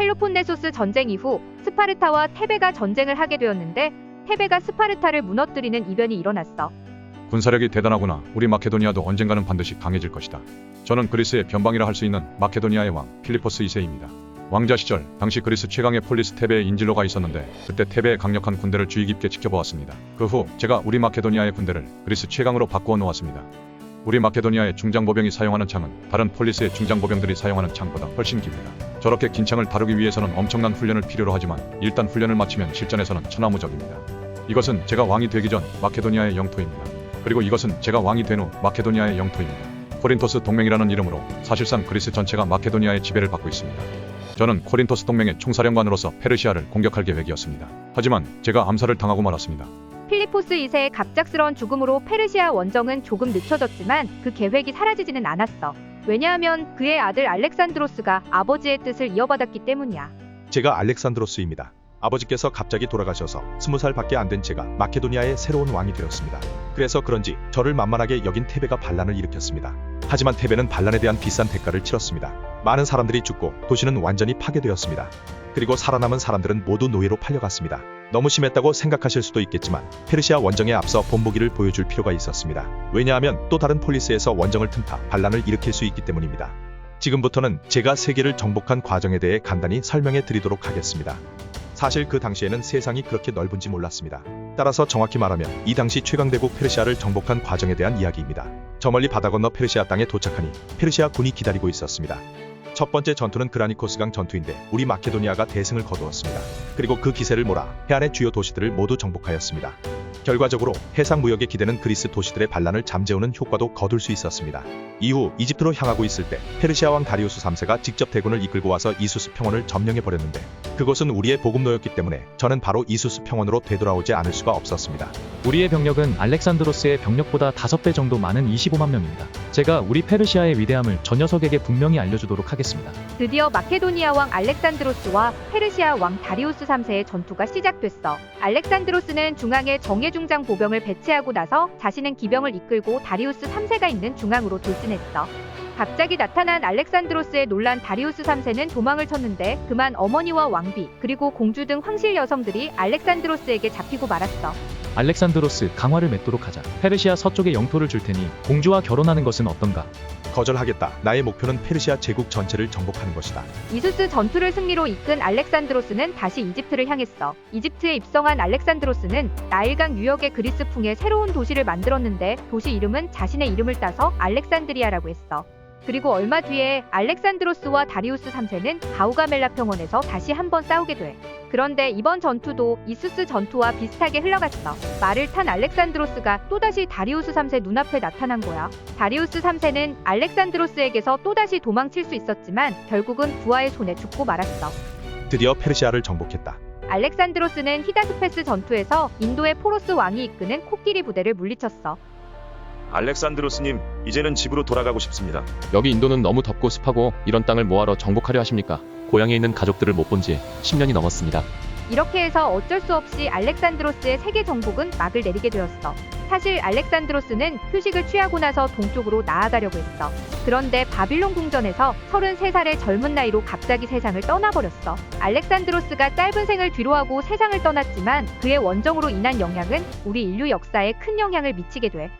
펠로폰네소스 전쟁 이후 스파르타와 테베가 전쟁을 하게 되었는데 테베가 스파르타를 무너뜨리는 이변이 일어났어. 군사력이 대단하구나. 우리 마케도니아도 언젠가는 반드시 강해질 것이다. 저는 그리스의 변방이라 할 수 있는 마케도니아의 왕 필리포스 2세입니다. 왕자 시절 당시 그리스 최강의 폴리스 테베의 인질로가 있었는데 그때 테베의 강력한 군대를 주의 깊게 지켜보았습니다. 그 후 제가 우리 마케도니아의 군대를 그리스 최강으로 바꾸어 놓았습니다. 우리 마케도니아의 중장보병이 사용하는 창은 다른 폴리스의 중장보병들이 사용하는 창보다 훨씬 깁니다. 저렇게 긴 창을 다루기 위해서는 엄청난 훈련을 필요로 하지만 일단 훈련을 마치면 실전에서는 천하무적입니다. 이것은 제가 왕이 되기 전 마케도니아의 영토입니다. 그리고 이것은 제가 왕이 된 후 마케도니아의 영토입니다. 코린토스 동맹이라는 이름으로 사실상 그리스 전체가 마케도니아의 지배를 받고 있습니다. 저는 코린토스 동맹의 총사령관으로서 페르시아를 공격할 계획이었습니다. 하지만 제가 암살을 당하고 말았습니다. 필리포스 2세의 갑작스러운 죽음으로 페르시아 원정은 조금 늦춰졌지만 그 계획이 사라지지는 않았어. 왜냐하면 그의 아들 알렉산드로스가 아버지의 뜻을 이어받았기 때문이야. 제가 알렉산드로스입니다. 아버지께서 갑자기 돌아가셔서 20살밖에 안 된 제가 마케도니아의 새로운 왕이 되었습니다. 그래서 그런지 저를 만만하게 여긴 테베가 반란을 일으켰습니다. 하지만 테베는 반란에 대한 비싼 대가를 치렀습니다. 많은 사람들이 죽고 도시는 완전히 파괴되었습니다. 그리고 살아남은 사람들은 모두 노예로 팔려갔습니다. 너무 심했다고 생각하실 수도 있겠지만 페르시아 원정에 앞서 본보기를 보여줄 필요가 있었습니다. 왜냐하면 또 다른 폴리스에서 원정을 틈타 반란을 일으킬 수 있기 때문입니다. 지금부터는 제가 세계를 정복한 과정에 대해 간단히 설명해 드리도록 하겠습니다. 사실 그 당시에는 세상이 그렇게 넓은지 몰랐습니다. 따라서 정확히 말하면 이 당시 최강대국 페르시아를 정복한 과정에 대한 이야기입니다. 저 멀리 바다 건너 페르시아 땅에 도착하니 페르시아 군이 기다리고 있었습니다. 첫 번째 전투는 그라니코스강 전투인데 우리 마케도니아가 대승을 거두었습니다. 그리고 그 기세를 몰아 해안의 주요 도시들을 모두 정복하였습니다. 결과적으로 해상 무역에 기대는 그리스 도시들의 반란을 잠재우는 효과도 거둘 수 있었습니다. 이후 이집트로 향하고 있을 때 페르시아 왕 다리우스 3세가 직접 대군을 이끌고 와서 이수스 평원을 점령해버렸는데 그곳은 우리의 보급로였기 때문에 저는 바로 이수스 평원으로 되돌아오지 않을 수가 없었습니다. 우리의 병력은 알렉산드로스의 병력보다 5배 정도 많은 25만 명입니다. 제가 우리 페르시아의 위대함을 저 녀석에게 분명히 알려주도록 하겠습니다. 드디어 마케도니아 왕 알렉산드로스와 페르시아 왕 다리우스 3세의 전투가 시작됐어. 알렉산드로스는 중앙에 정예중장 보병을 배치하고 나서 자신은 기병을 이끌고 다리우스 3세가 있는 중앙으로 돌진했어. 갑자기 나타난 알렉산드로스에 놀란 다리우스 3세는 도망을 쳤는데 그만 어머니와 왕비 그리고 공주 등 황실 여성들이 알렉산드로스에게 잡히고 말았어. 알렉산드로스, 강화를 맺도록 하자. 페르시아 서쪽의 영토를 줄 테니 공주와 결혼하는 것은 어떤가? 거절하겠다. 나의 목표는 페르시아 제국 전체를 정복하는 것이다. 이수스 전투를 승리로 이끈 알렉산드로스는 다시 이집트를 향했어. 이집트에 입성한 알렉산드로스는 나일강 유역의 그리스풍의 새로운 도시를 만들었는데 도시 이름은 자신의 이름을 따서 알렉산드리아라고 했어. 그리고 얼마 뒤에 알렉산드로스와 다리우스 3세는 가우가멜라 평원에서 다시 한번 싸우게 돼. 그런데 이번 전투도 이수스 전투와 비슷하게 흘러갔어. 말을 탄 알렉산드로스가 또다시 다리우스 3세 눈앞에 나타난 거야. 다리우스 3세는 알렉산드로스에게서 또다시 도망칠 수 있었지만 결국은 부하의 손에 죽고 말았어. 드디어 페르시아를 정복했다. 알렉산드로스는 히다스페스 전투에서 인도의 포로스 왕이 이끄는 코끼리 부대를 물리쳤어. 알렉산드로스님, 이제는 집으로 돌아가고 싶습니다. 여기 인도는 너무 덥고 습하고 이런 땅을 뭐하러 정복하려 하십니까? 고향에 있는 가족들을 못 본 지 10년이 넘었습니다. 이렇게 해서 어쩔 수 없이 알렉산드로스의 세계 정복은 막을 내리게 되었어. 사실 알렉산드로스는 휴식을 취하고 나서 동쪽으로 나아가려고 했어. 그런데 바빌론 궁전에서 33살의 젊은 나이로 갑자기 세상을 떠나버렸어. 알렉산드로스가 짧은 생을 뒤로하고 세상을 떠났지만 그의 원정으로 인한 영향은 우리 인류 역사에 큰 영향을 미치게 돼.